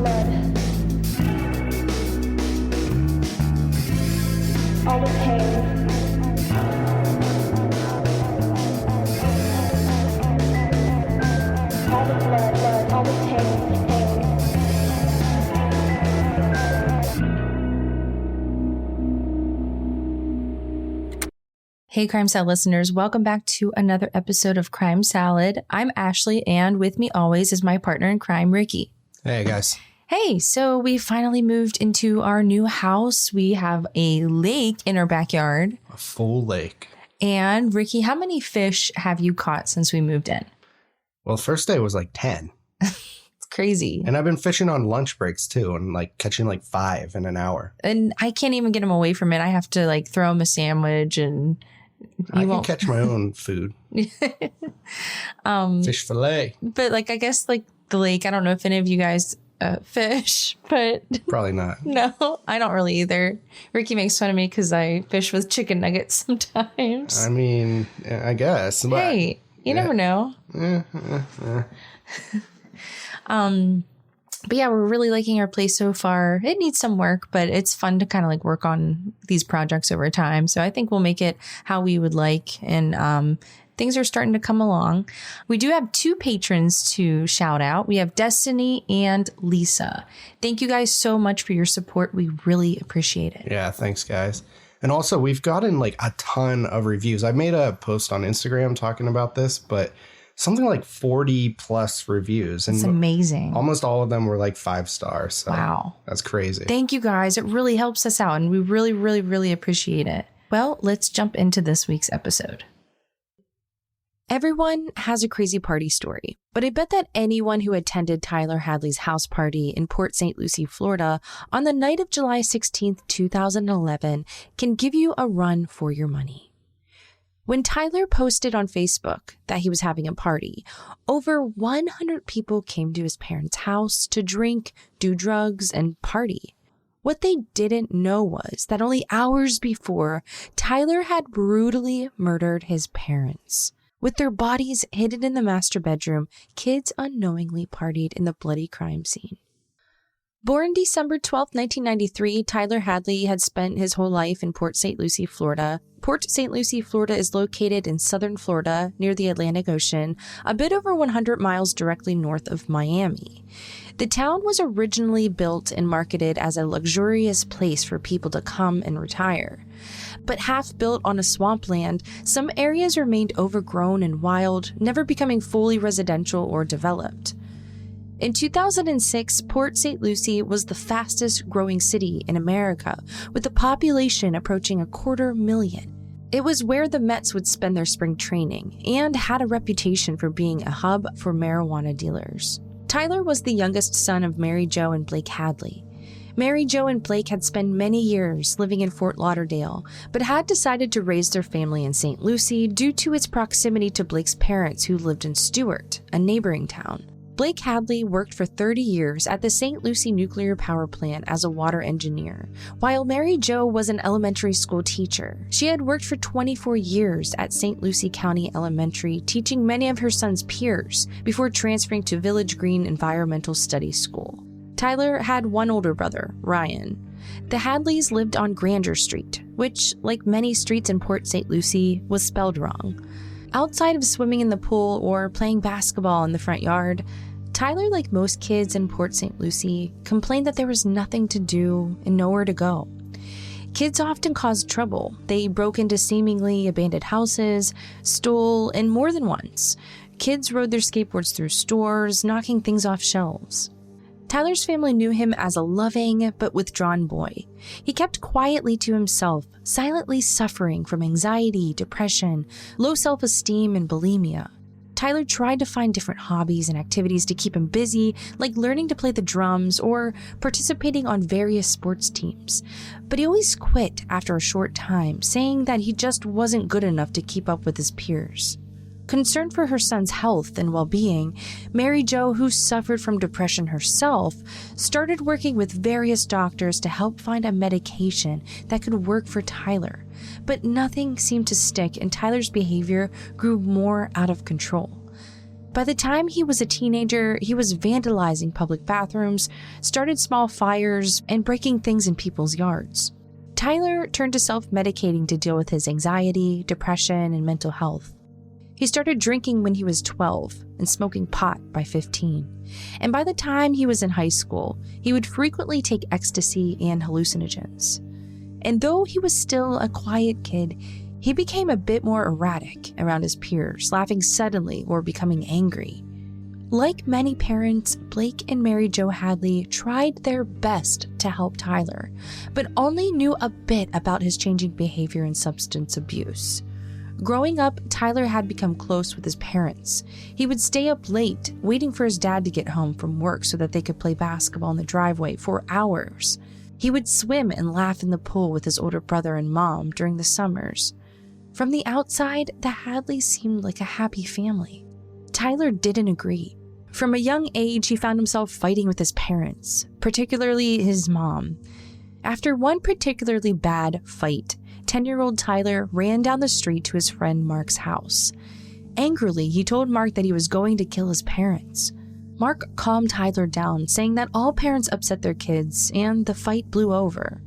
blood, all the pain, all the blood, all the pain. Hey, Crime Salad listeners, welcome back to another episode of Crime Salad. I'm Ashley, and with me always is my partner in crime, Ricky. Hey, guys. Hey, so we finally moved into our new house. We have a lake in our backyard. A full lake. And Ricky, how many fish have you caught since we moved in? Well, first day was like 10. It's crazy. And I've been fishing on lunch breaks too, and like catching like 5 in an hour. And I can't even get them away from it. I have to like throw them a sandwich and... I can catch my own food. Fish fillet. But like, I guess like the lake, I don't know if any of you guys fish, but probably not. No, I don't really either. Ricky makes fun of me because I fish with chicken nuggets sometimes. I mean, I guess. But hey, you never know. But yeah, we're really liking our place so far. It needs some work, but it's fun to kind of like work on these projects over time. So I think we'll make it how we would like. And things are starting to come along. We do have 2 patrons to shout out. We have Destiny and Lisa. Thank you guys so much for your support. We really appreciate it. Yeah, thanks, guys. And also, we've gotten like a ton of reviews. I made a post on Instagram talking about this, but something like 40 plus reviews. And it's amazing. Almost all of them were like 5 stars. So wow. That's crazy. Thank you guys. It really helps us out and we really, really, really appreciate it. Well, let's jump into this week's episode. Everyone has a crazy party story, but I bet that anyone who attended Tyler Hadley's house party in Port St. Lucie, Florida on the night of July 16th, 2011 can give you a run for your money. When Tyler posted on Facebook that he was having a party, over 100 people came to his parents' house to drink, do drugs, and party. What they didn't know was that only hours before, Tyler had brutally murdered his parents. With their bodies hidden in the master bedroom, kids unknowingly partied in the bloody crime scene. Born December 12, 1993, Tyler Hadley had spent his whole life in Port St. Lucie, Florida. Port St. Lucie, Florida is located in southern Florida near the Atlantic Ocean, a bit over 100 miles directly north of Miami. The town was originally built and marketed as a luxurious place for people to come and retire. But half built on a swampland, some areas remained overgrown and wild, never becoming fully residential or developed. In 2006, Port St. Lucie was the fastest growing city in America, with a population approaching 250,000. It was where the Mets would spend their spring training and had a reputation for being a hub for marijuana dealers. Tyler was the youngest son of Mary Jo and Blake Hadley. Mary Jo and Blake had spent many years living in Fort Lauderdale, but had decided to raise their family in St. Lucie due to its proximity to Blake's parents who lived in Stuart, a neighboring town. Blake Hadley worked for 30 years at the St. Lucie nuclear power plant as a water engineer, while Mary Jo was an elementary school teacher. She had worked for 24 years at St. Lucie County Elementary, teaching many of her son's peers before transferring to Village Green Environmental Studies School. Tyler had one older brother, Ryan. The Hadleys lived on Granger Street, which, like many streets in Port St. Lucie, was spelled wrong. Outside of swimming in the pool or playing basketball in the front yard, Tyler, like most kids in Port St. Lucie, complained that there was nothing to do and nowhere to go. Kids often caused trouble. They broke into seemingly abandoned houses, stole, and more than once. Kids rode their skateboards through stores, knocking things off shelves. Tyler's family knew him as a loving but withdrawn boy. He kept quietly to himself, silently suffering from anxiety, depression, low self-esteem, and bulimia. Tyler tried to find different hobbies and activities to keep him busy, like learning to play the drums or participating on various sports teams. But he always quit after a short time, saying that he just wasn't good enough to keep up with his peers. Concerned for her son's health and well-being, Mary Jo, who suffered from depression herself, started working with various doctors to help find a medication that could work for Tyler. But nothing seemed to stick, and Tyler's behavior grew more out of control. By the time he was a teenager, he was vandalizing public bathrooms, started small fires, and breaking things in people's yards. Tyler turned to self-medicating to deal with his anxiety, depression, and mental health. He started drinking when he was 12 and smoking pot by 15. And by the time he was in high school, he would frequently take ecstasy and hallucinogens. And though he was still a quiet kid, he became a bit more erratic around his peers, laughing suddenly or becoming angry. Like many parents, Blake and Mary Jo Hadley tried their best to help Tyler, but only knew a bit about his changing behavior and substance abuse. Growing up, Tyler had become close with his parents. He would stay up late, waiting for his dad to get home from work so that they could play basketball in the driveway for hours. He would swim and laugh in the pool with his older brother and mom during the summers. From the outside, the Hadleys seemed like a happy family. Tyler didn't agree. From a young age, he found himself fighting with his parents, particularly his mom. After one particularly bad fight, 10-year-old Tyler ran down the street to his friend Mark's house. Angrily, he told Mark that he was going to kill his parents. Mark calmed Tyler down, saying that all parents upset their kids, and the fight blew over.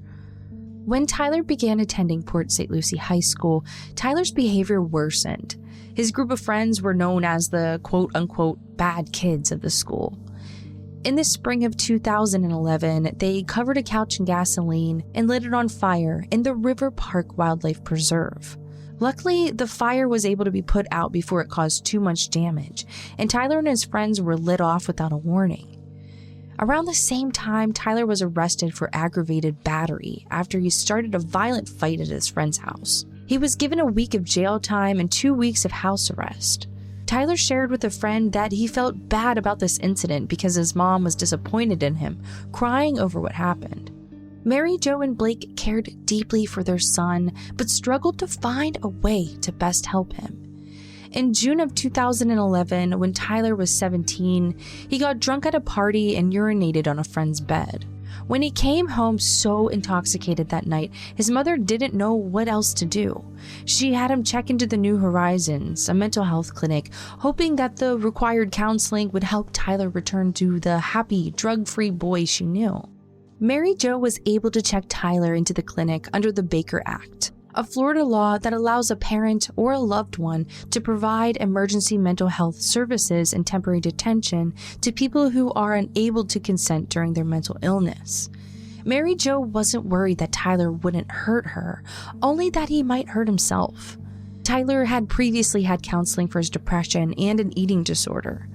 When Tyler began attending Port St. Lucie High School, Tyler's behavior worsened. His group of friends were known as the quote-unquote bad kids of the school. In the spring of 2011, they covered a couch in gasoline and lit it on fire in the River Park Wildlife Preserve. Luckily, the fire was able to be put out before it caused too much damage, and Tyler and his friends were lit off without a warning. Around the same time, Tyler was arrested for aggravated battery after he started a violent fight at his friend's house. He was given a week of jail time and 2 weeks of house arrest. Tyler shared with a friend that he felt bad about this incident because his mom was disappointed in him, crying over what happened. Mary Jo and Blake cared deeply for their son, but struggled to find a way to best help him. In June of 2011, when Tyler was 17, he got drunk at a party and urinated on a friend's bed. When he came home so intoxicated that night, his mother didn't know what else to do. She had him check into the New Horizons, a mental health clinic, hoping that the required counseling would help Tyler return to the happy, drug-free boy she knew. Mary Jo was able to check Tyler into the clinic under the Baker Act, a Florida law that allows a parent or a loved one to provide emergency mental health services and temporary detention to people who are unable to consent during their mental illness. Mary Jo wasn't worried that Tyler wouldn't hurt her, only that he might hurt himself. Tyler had previously had counseling for his depression and an eating disorder.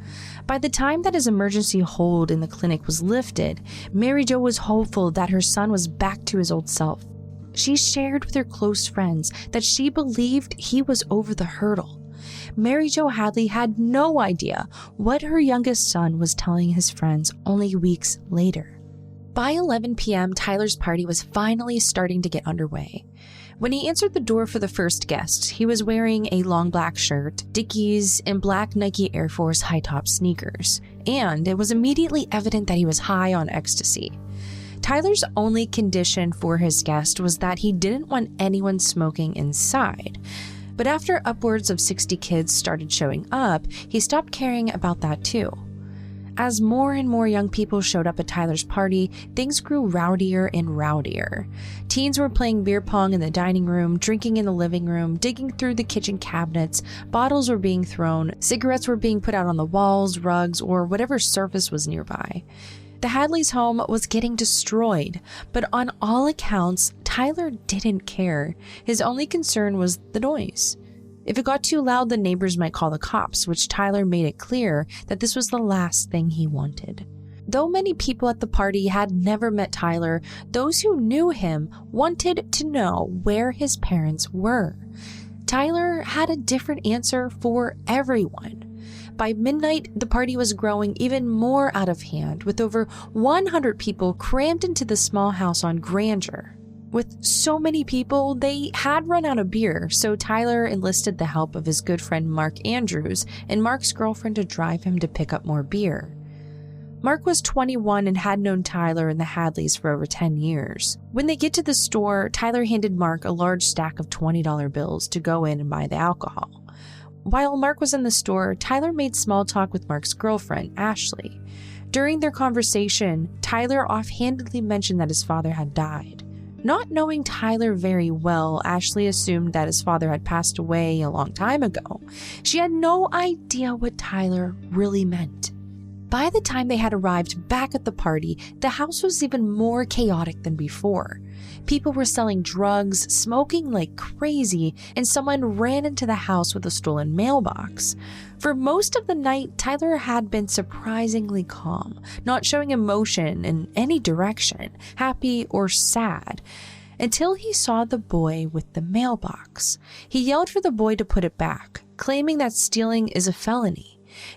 By the time that his emergency hold in the clinic was lifted, Mary Jo was hopeful that her son was back to his old self. She shared with her close friends that she believed he was over the hurdle. Mary Jo Hadley had no idea what her youngest son was telling his friends only weeks later. By 11 p.m., Tyler's party was finally starting to get underway. When he answered the door for the first guest, he was wearing a long black shirt, Dickies, and black Nike Air Force high-top sneakers, and it was immediately evident that he was high on ecstasy. Tyler's only condition for his guest was that he didn't want anyone smoking inside. But after upwards of 60 kids started showing up, he stopped caring about that too. As more and more young people showed up at Tyler's party, things grew rowdier and rowdier. Teens were playing beer pong in the dining room, drinking in the living room, digging through the kitchen cabinets, bottles were being thrown, cigarettes were being put out on the walls, rugs, or whatever surface was nearby. The Hadleys' home was getting destroyed, but on all accounts, Tyler didn't care. His only concern was the noise. If it got too loud, the neighbors might call the cops, which Tyler made it clear that this was the last thing he wanted. Though many people at the party had never met Tyler, those who knew him wanted to know where his parents were. Tyler had a different answer for everyone. By midnight, the party was growing even more out of hand, with over 100 people crammed into the small house on Grandeur. With so many people, they had run out of beer, so Tyler enlisted the help of his good friend Mark Andrews and Mark's girlfriend to drive him to pick up more beer. Mark was 21 and had known Tyler and the Hadleys for over 10 years. When they get to the store, Tyler handed Mark a large stack of $20 bills to go in and buy the alcohol. While Mark was in the store, Tyler made small talk with Mark's girlfriend, Ashley. During their conversation, Tyler offhandedly mentioned that his father had died. Not knowing Tyler very well, Ashley assumed that his father had passed away a long time ago. She had no idea what Tyler really meant. By the time they had arrived back at the party, the house was even more chaotic than before. People were selling drugs, smoking like crazy, and someone ran into the house with a stolen mailbox. For most of the night, Tyler had been surprisingly calm, not showing emotion in any direction, happy or sad, until he saw the boy with the mailbox. He yelled for the boy to put it back, claiming that stealing is a felony.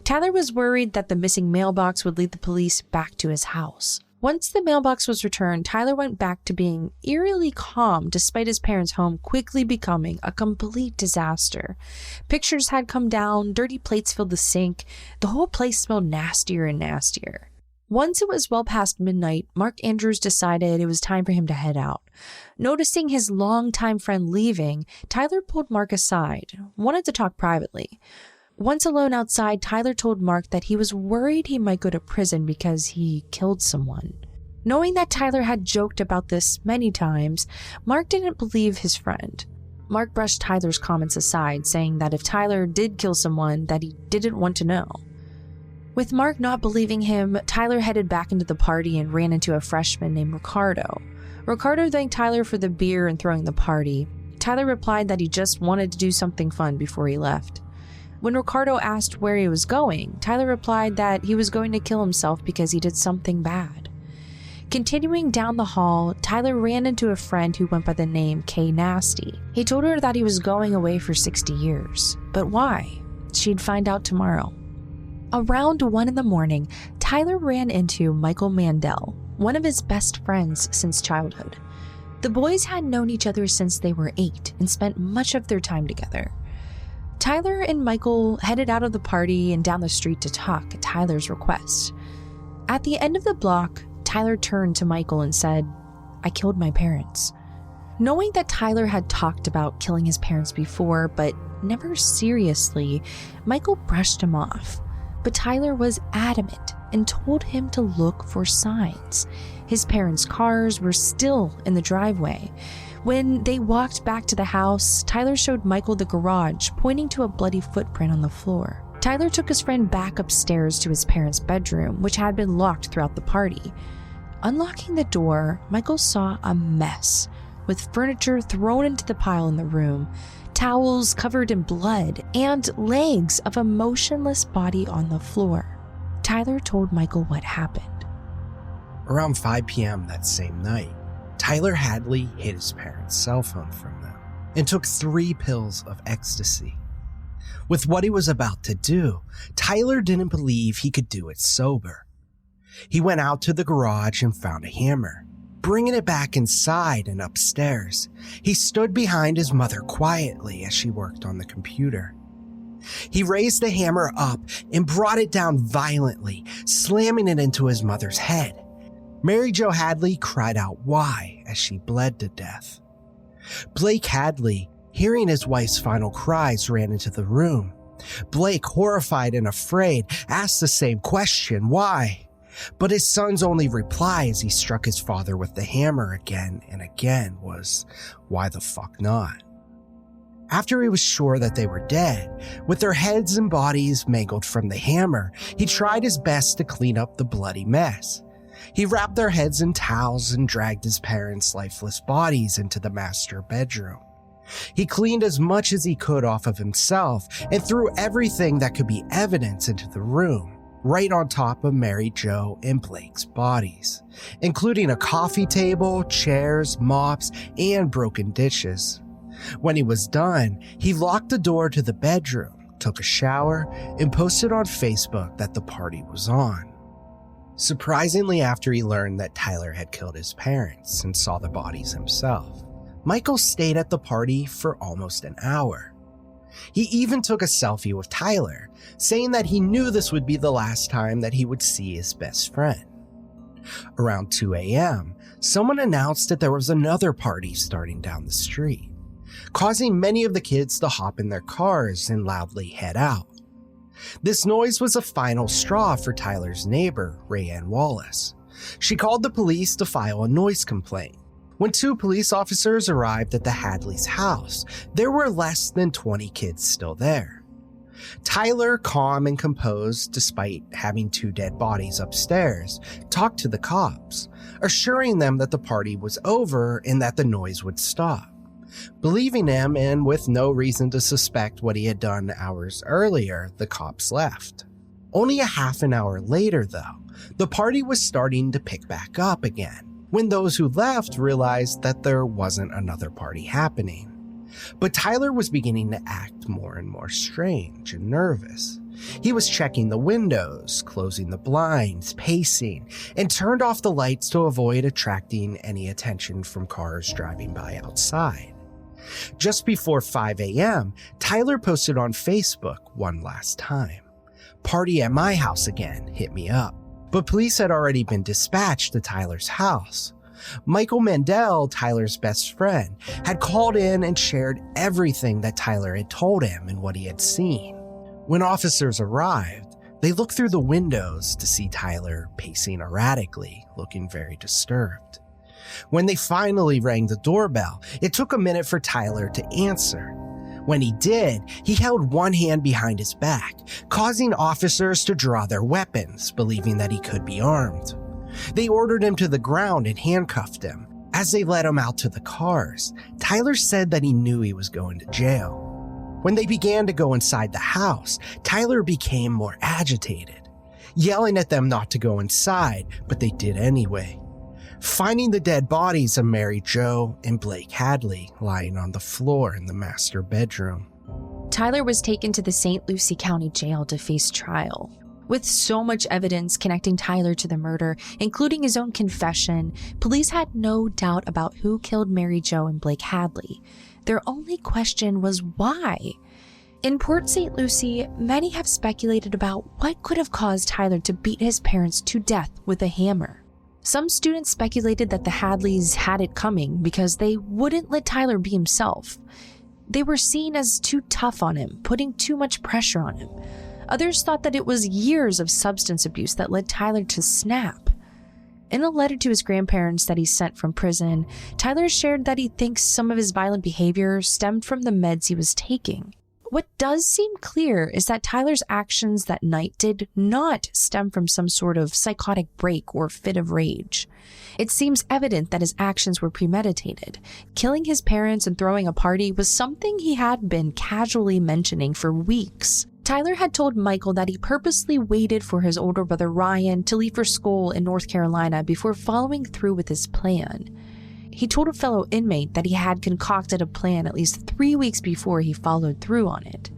Tyler was worried that the missing mailbox would lead the police back to his house. Once the mailbox was returned, Tyler went back to being eerily calm despite his parents' home quickly becoming a complete disaster. Pictures had come down, dirty plates filled the sink, the whole place smelled nastier and nastier. Once it was well past midnight, Mark Andrews decided it was time for him to head out. Noticing his longtime friend leaving, Tyler pulled Mark aside, wanted to talk privately. Once alone outside, Tyler told Mark that he was worried he might go to prison because he killed someone. Knowing that Tyler had joked about this many times, Mark didn't believe his friend. Mark brushed Tyler's comments aside, saying that if Tyler did kill someone, that he didn't want to know. With Mark not believing him, Tyler headed back into the party and ran into a freshman named Ricardo. Ricardo thanked Tyler for the beer and throwing the party. Tyler replied that he just wanted to do something fun before he left. When Ricardo asked where he was going, Tyler replied that he was going to kill himself because he did something bad. Continuing down the hall, Tyler ran into a friend who went by the name K Nasty. He told her that he was going away for 60 years. But why? She'd find out tomorrow. Around 1 a.m, Tyler ran into Michael Mandel, one of his best friends since childhood. The boys had known each other since they were 8 and spent much of their time together. Tyler and Michael headed out of the party and down the street to talk at Tyler's request. At the end of the block, Tyler turned to Michael and said, "I killed my parents." Knowing that Tyler had talked about killing his parents before, but never seriously, Michael brushed him off. But Tyler was adamant and told him to look for signs. His parents' cars were still in the driveway. When they walked back to the house, Tyler showed Michael the garage, pointing to a bloody footprint on the floor. Tyler took his friend back upstairs to his parents' bedroom, which had been locked throughout the party. Unlocking the door, Michael saw a mess, with furniture thrown into the pile in the room, towels covered in blood, and legs of a motionless body on the floor. Tyler told Michael what happened. Around 5 p.m. that same night, Tyler Hadley hid his parents' cell phone from them and took 3 pills of ecstasy. With what he was about to do, Tyler didn't believe he could do it sober. He went out to the garage and found a hammer. Bringing it back inside and upstairs, he stood behind his mother quietly as she worked on the computer. He raised the hammer up and brought it down violently, slamming it into his mother's head. Mary Jo Hadley cried out "why" as she bled to death. Blake Hadley, hearing his wife's final cries, ran into the room. Blake, horrified and afraid, asked the same question, "Why?" But his son's only reply as he struck his father with the hammer again and again was, "Why the fuck not?" After he was sure that they were dead, with their heads and bodies mangled from the hammer, he tried his best to clean up the bloody mess. He wrapped their heads in towels and dragged his parents' lifeless bodies into the master bedroom. He cleaned as much as he could off of himself and threw everything that could be evidence into the room, right on top of Mary Jo and Blake's bodies, including a coffee table, chairs, mops, and broken dishes. When he was done, he locked the door to the bedroom, took a shower, and posted on Facebook that the party was on. Surprisingly, after he learned that Tyler had killed his parents and saw the bodies himself, Michael stayed at the party for almost an hour. He even took a selfie with Tyler, saying that he knew this would be the last time that he would see his best friend. Around 2 a.m., someone announced that there was another party starting down the street. causing many of the kids to hop in their cars and loudly head out. This noise was a final straw for Tyler's neighbor, Rayanne Wallace. She called the police to file a noise complaint. When 2 police officers arrived at the Hadley's house, there were less than 20 kids still there. Tyler, calm and composed despite having 2 dead bodies upstairs, talked to the cops, assuring them that the party was over and that the noise would stop. Believing him and with no reason to suspect what he had done hours earlier, the cops left. Only a half an hour later, though, the party was starting to pick back up again, when those who left realized that there wasn't another party happening. But Tyler was beginning to act more and more strange and nervous. He was checking the windows, closing the blinds, pacing, and turned off the lights to avoid attracting any attention from cars driving by outside. Just before 5 a.m., Tyler posted on Facebook one last time. "Party at my house again, hit me up." But police had already been dispatched to Tyler's house. Michael Mandel, Tyler's best friend, had called in and shared everything that Tyler had told him and what he had seen. When officers arrived, they looked through the windows to see Tyler pacing erratically, looking very disturbed. When they finally rang the doorbell, it took a minute for Tyler to answer. When he did, he held one hand behind his back, causing officers to draw their weapons, believing that he could be armed. They ordered him to the ground and handcuffed him. As they led him out to the cars, Tyler said that he knew he was going to jail. When they began to go inside the house, Tyler became more agitated, yelling at them not to go inside, but they did anyway. Finding the dead bodies of Mary Jo and Blake Hadley lying on the floor in the master bedroom. Tyler was taken to the St. Lucie County Jail to face trial. With so much evidence connecting Tyler to the murder, including his own confession, police had no doubt about who killed Mary Jo and Blake Hadley. Their only question was why. In Port St. Lucie, many have speculated about what could have caused Tyler to beat his parents to death with a hammer. Some students speculated that the Hadleys had it coming because they wouldn't let Tyler be himself. They were seen as too tough on him, putting too much pressure on him. Others thought that it was years of substance abuse that led Tyler to snap. In a letter to his grandparents that he sent from prison, Tyler shared that he thinks some of his violent behavior stemmed from the meds he was taking. What does seem clear is that Tyler's actions that night did not stem from some sort of psychotic break or fit of rage. It seems evident that his actions were premeditated. Killing his parents and throwing a party was something he had been casually mentioning for weeks. Tyler had told Michael that he purposely waited for his older brother Ryan to leave for school in North Carolina before following through with his plan. He told a fellow inmate that he had concocted a plan at least 3 weeks before he followed through on it.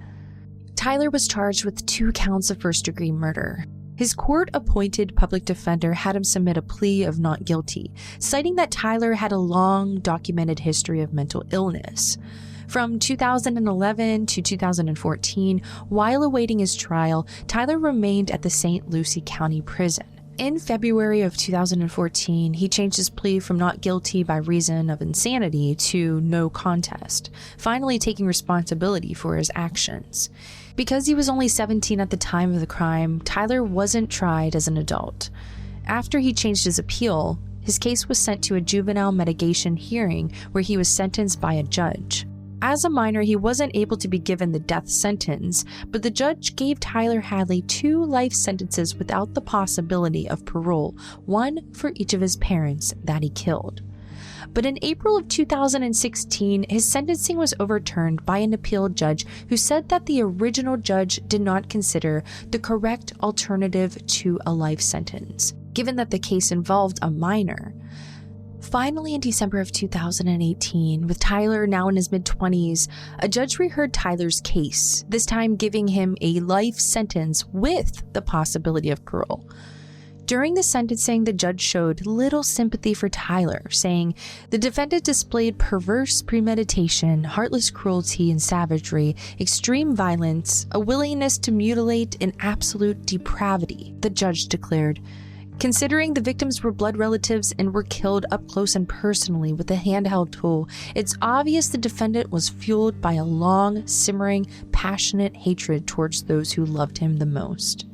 Tyler was charged with 2 counts of first-degree murder. His court-appointed public defender had him submit a plea of not guilty, citing that Tyler had a long documented history of mental illness. From 2011 to 2014, while awaiting his trial, Tyler remained at the St. Lucie County Prison. In February of 2014, he changed his plea from not guilty by reason of insanity to no contest, finally taking responsibility for his actions. Because he was only 17 at the time of the crime, Tyler wasn't tried as an adult. After he changed his appeal, his case was sent to a juvenile mitigation hearing where he was sentenced by a judge. As a minor, he wasn't able to be given the death sentence, but the judge gave Tyler Hadley 2 life sentences without the possibility of parole, one for each of his parents that he killed. But in April of 2016, his sentencing was overturned by an appeal judge who said that the original judge did not consider the correct alternative to a life sentence, given that the case involved a minor. Finally, in December of 2018, with Tyler now in his mid-20s, a judge reheard Tyler's case, this time giving him a life sentence with the possibility of parole. During the sentencing, the judge showed little sympathy for Tyler, saying the defendant displayed perverse premeditation, heartless cruelty and savagery, extreme violence, a willingness to mutilate, and absolute depravity, the judge declared. Considering the victims were blood relatives and were killed up close and personally with a handheld tool, it's obvious the defendant was fueled by a long, simmering, passionate hatred towards those who loved him the most.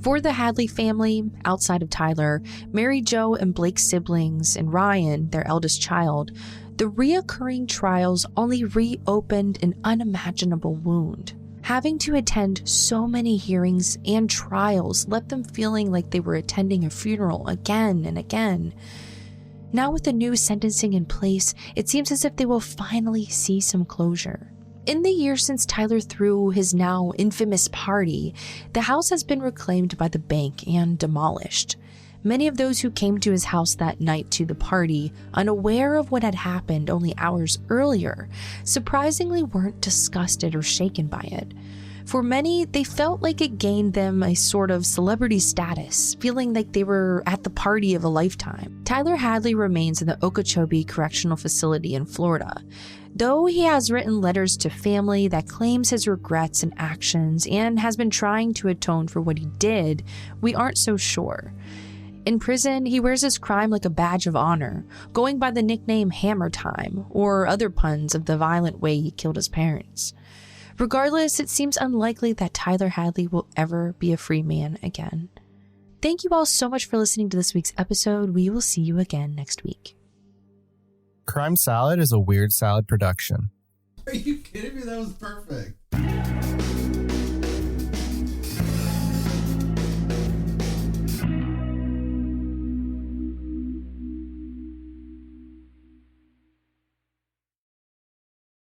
For the Hadley family, outside of Tyler, Mary Jo and Blake's siblings, and Ryan, their eldest child, the reoccurring trials only reopened an unimaginable wound. Having to attend so many hearings and trials left them feeling like they were attending a funeral again and again. Now with the new sentencing in place, it seems as if they will finally see some closure. In the years since Tyler threw his now infamous party, the house has been reclaimed by the bank and demolished. Many of those who came to his house that night to the party, unaware of what had happened only hours earlier, surprisingly weren't disgusted or shaken by it. For many, they felt like it gained them a sort of celebrity status, feeling like they were at the party of a lifetime. Tyler Hadley remains in the Okeechobee Correctional Facility in Florida. Though he has written letters to family that claims his regrets and actions and has been trying to atone for what he did, we aren't so sure. In prison, he wears his crime like a badge of honor, going by the nickname Hammer Time or other puns of the violent way he killed his parents. Regardless, it seems unlikely that Tyler Hadley will ever be a free man again. Thank you all so much for listening to this week's episode. We will see you again next week. Crime Salad is a Weird Salad production. Are you kidding me? That was perfect.